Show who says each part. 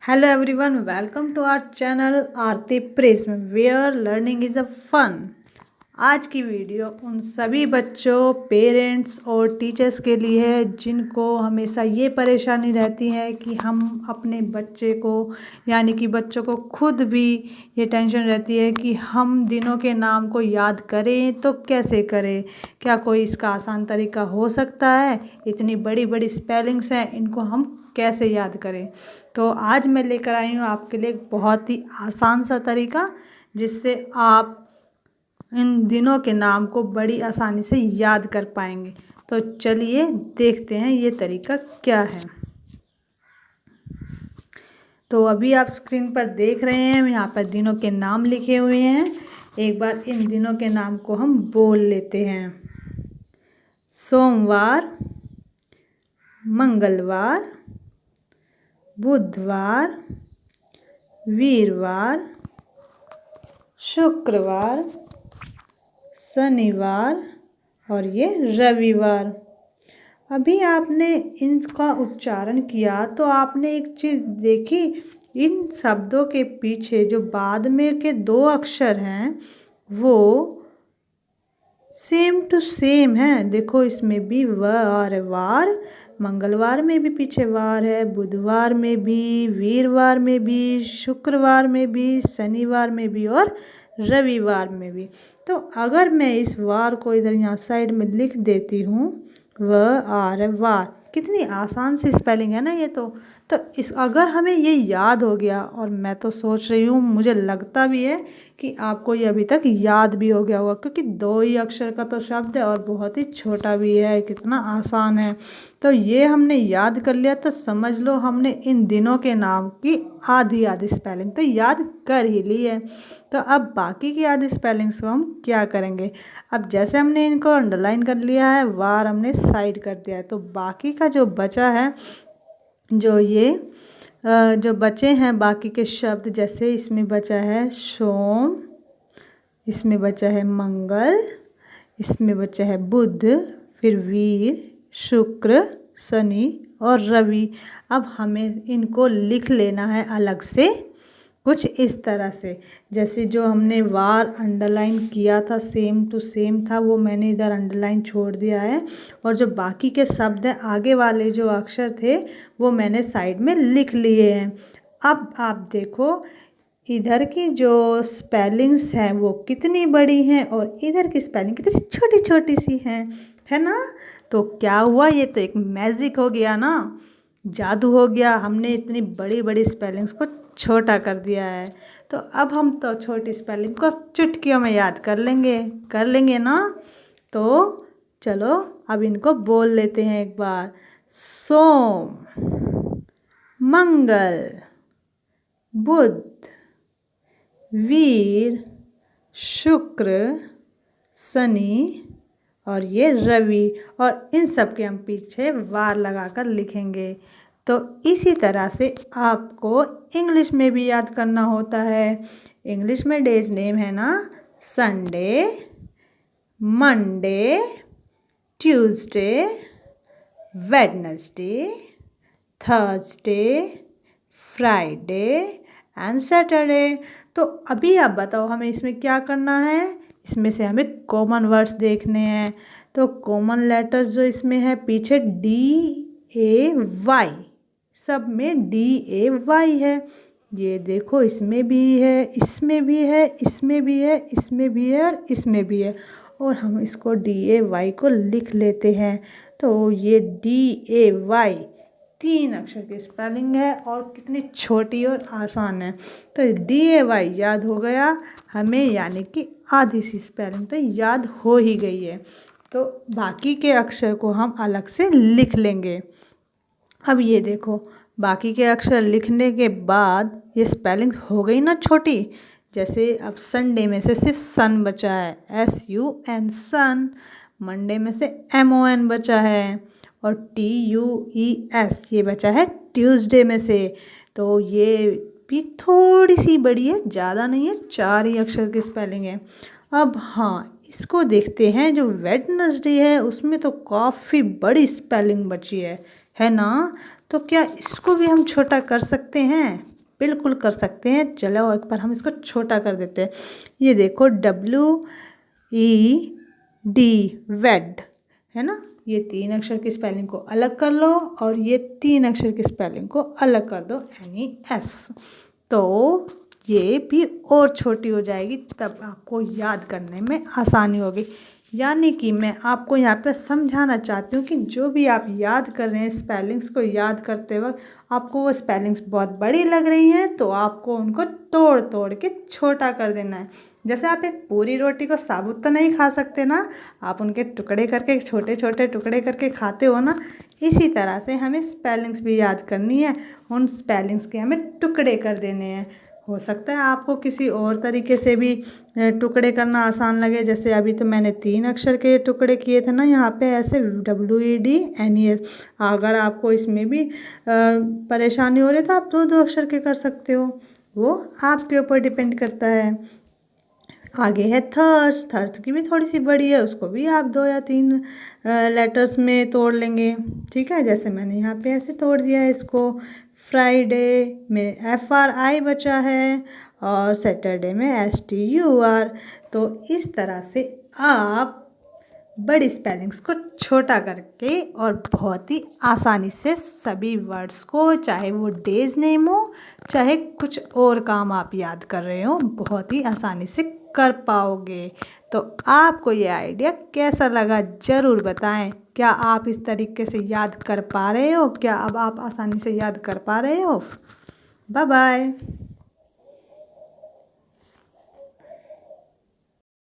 Speaker 1: Hello everyone, welcome to our channel Aarti prism where learning is a fun. आज की video उन सभी बच्चों, पेरेंट्स और टीचर्स के लिए है जिनको हमेशा ये परेशानी रहती है कि हम अपने बच्चे को यानी कि बच्चों को खुद भी ये टेंशन रहती है कि हम दिनों के नाम को याद करें तो कैसे करें। क्या कोई इसका आसान तरीका हो सकता है? इतनी बड़ी बड़ी स्पेलिंग्स हैं, इनको हम कैसे याद करें। तो आज मैं लेकर आई हूँ आपके लिए एक बहुत ही आसान सा तरीका जिससे आप इन दिनों के नाम को बड़ी आसानी से याद कर पाएंगे। तो चलिए देखते हैं ये तरीका क्या है। तो अभी आप स्क्रीन पर देख रहे हैं, यहाँ पर दिनों के नाम लिखे हुए हैं। एक बार इन दिनों के नाम को हम बोल लेते हैं। सोमवार, मंगलवार, बुधवार, वीरवार, शुक्रवार, शनिवार और ये रविवार। अभी आपने इनका उच्चारण किया तो आपने एक चीज़ देखी, इन शब्दों के पीछे जो बाद में के दो अक्षर हैं वो सेम टू सेम है। देखो इसमें भी वार, मंगलवार में भी पीछे वार है, बुधवार में भी, वीरवार में भी, शुक्रवार में भी, शनिवार में भी और रविवार में भी। तो अगर मैं इस वार को इधर यहाँ साइड में लिख देती हूँ, वार, कितनी आसान सी स्पेलिंग है ना ये। तो इस अगर हमें ये याद हो गया, और मैं तो सोच रही हूँ, मुझे लगता भी है कि आपको ये अभी तक याद भी हो गया होगा, क्योंकि दो ही अक्षर का तो शब्द है और बहुत ही छोटा भी है, कितना आसान है। तो ये हमने याद कर लिया तो समझ लो हमने इन दिनों के नाम की आधी स्पेलिंग तो याद कर ही ली है। तो अब बाकी की आधी स्पेलिंग्स को हम क्या करेंगे। अब जैसे हमने इनको अंडरलाइन कर लिया है, वार हमने साइड कर दिया है, तो बाकी का जो बचा है, जो बचे हैं बाकी के शब्द, जैसे इसमें बचा है सोम, इसमें बचा है मंगल, इसमें बचा है बुध, फिर वीर, शुक्र, शनि और रवि। अब हमें इनको लिख लेना है अलग से कुछ इस तरह से। जैसे जो हमने वार अंडरलाइन किया था, सेम टू सेम था, वो मैंने इधर अंडरलाइन छोड़ दिया है, और जो बाकी के शब्द हैं, आगे वाले जो अक्षर थे वो मैंने साइड में लिख लिए हैं। अब आप देखो इधर की जो स्पेलिंग्स हैं वो कितनी बड़ी हैं और इधर की स्पेलिंग कितनी छोटी छोटी सी हैं, है ना। तो क्या हुआ, ये तो एक मैजिक हो गया ना, जादू हो गया। हमने इतनी बड़ी बड़ी स्पेलिंग्स को छोटा कर दिया है। तो अब हम तो छोटी स्पेलिंग को चुटकियों में याद कर लेंगे ना। तो चलो अब इनको बोल लेते हैं एक बार। सोम, मंगल, बुध, वीर, शुक्र, शनि और ये रवि, और इन सब के हम पीछे वार लगाकर लिखेंगे। तो इसी तरह से आपको इंग्लिश में भी याद करना होता है। इंग्लिश में डेज नेम है ना, Sunday, Monday, Tuesday, Wednesday, Thursday, Friday and Saturday. तो अभी आप बताओ हमें इसमें क्या करना है। इसमें से हमें कॉमन वर्ड्स देखने हैं। तो कॉमन लेटर्स जो इसमें है पीछे DAY, सब में DAY है। ये देखो इसमें भी है, इसमें भी है, इसमें भी है, इसमें भी है और इसमें भी है, और हम इसको DAY को लिख लेते हैं। तो ये DAY 3 अक्षर की स्पेलिंग है और कितनी छोटी और आसान है। तो DAY याद हो गया हमें, यानी कि आधी सी स्पेलिंग तो याद हो ही गई है। तो बाकी के अक्षर को हम अलग से लिख लेंगे। अब ये देखो बाकी के अक्षर लिखने के बाद ये स्पेलिंग हो गई ना छोटी। जैसे अब संडे में से सिर्फ सन बचा है, SUN सन। मंडे में से MON बचा है, और TUES ये बचा है ट्यूसडे में से। तो ये भी थोड़ी सी बड़ी है, ज़्यादा नहीं है, 4 ही अक्षर की स्पेलिंग है। अब हाँ, इसको देखते हैं। जो वेडनेसडे है उसमें तो काफ़ी बड़ी स्पेलिंग बची है ना। तो क्या इसको भी हम छोटा कर सकते हैं? बिल्कुल कर सकते हैं। चलो एक बार हम इसको छोटा कर देते हैं। ये देखो WED वेड है ना। ये 3 अक्षर की स्पेलिंग को अलग कर लो और ये 3 अक्षर की स्पेलिंग को अलग कर दो NES, तो ये भी और छोटी हो जाएगी, तब आपको याद करने में आसानी होगी। यानी कि मैं आपको यहाँ पे समझाना चाहती हूँ कि जो भी आप याद कर रहे हैं स्पेलिंग्स को याद करते वक्त आपको वो स्पेलिंग्स बहुत बड़ी लग रही हैं, तो आपको उनको तोड़ तोड़ के छोटा कर देना है। जैसे आप एक पूरी रोटी को साबुत तो नहीं खा सकते ना, आप उनके टुकड़े करके छोटे छोटे टुकड़े करके खाते हो ना, इसी तरह से हमें स्पेलिंग्स भी याद करनी है। उन स्पेलिंग्स के हमें टुकड़े कर देने हैं। हो सकता है आपको किसी और तरीके से भी टुकड़े करना आसान लगे। जैसे अभी तो मैंने 3 अक्षर के टुकड़े किए थे ना यहाँ पे, ऐसे WEDNES। अगर आपको इसमें भी परेशानी हो रही है तो आप 2-2 अक्षर के कर सकते हो, वो आपके ऊपर डिपेंड करता है। आगे है थर्स। थर्स की भी थोड़ी सी बड़ी है, उसको भी आप 2 या 3 लेटर्स में तोड़ लेंगे। ठीक है, जैसे मैंने यहाँ पे ऐसे तोड़ दिया है इसको। फ्राइडे में FRI बचा है और सैटरडे में STUR। तो इस तरह से आप बड़ी स्पेलिंग्स को छोटा करके और बहुत ही आसानी से सभी वर्ड्स को, चाहे वो डेज नेम हो चाहे कुछ और काम आप याद कर रहे हो, बहुत ही आसानी से कर पाओगे। तो आपको ये आइडिया कैसा लगा ज़रूर बताएं। क्या आप इस तरीके से याद कर पा रहे हो? क्या अब आप आसानी से याद कर पा रहे हो? Bye bye.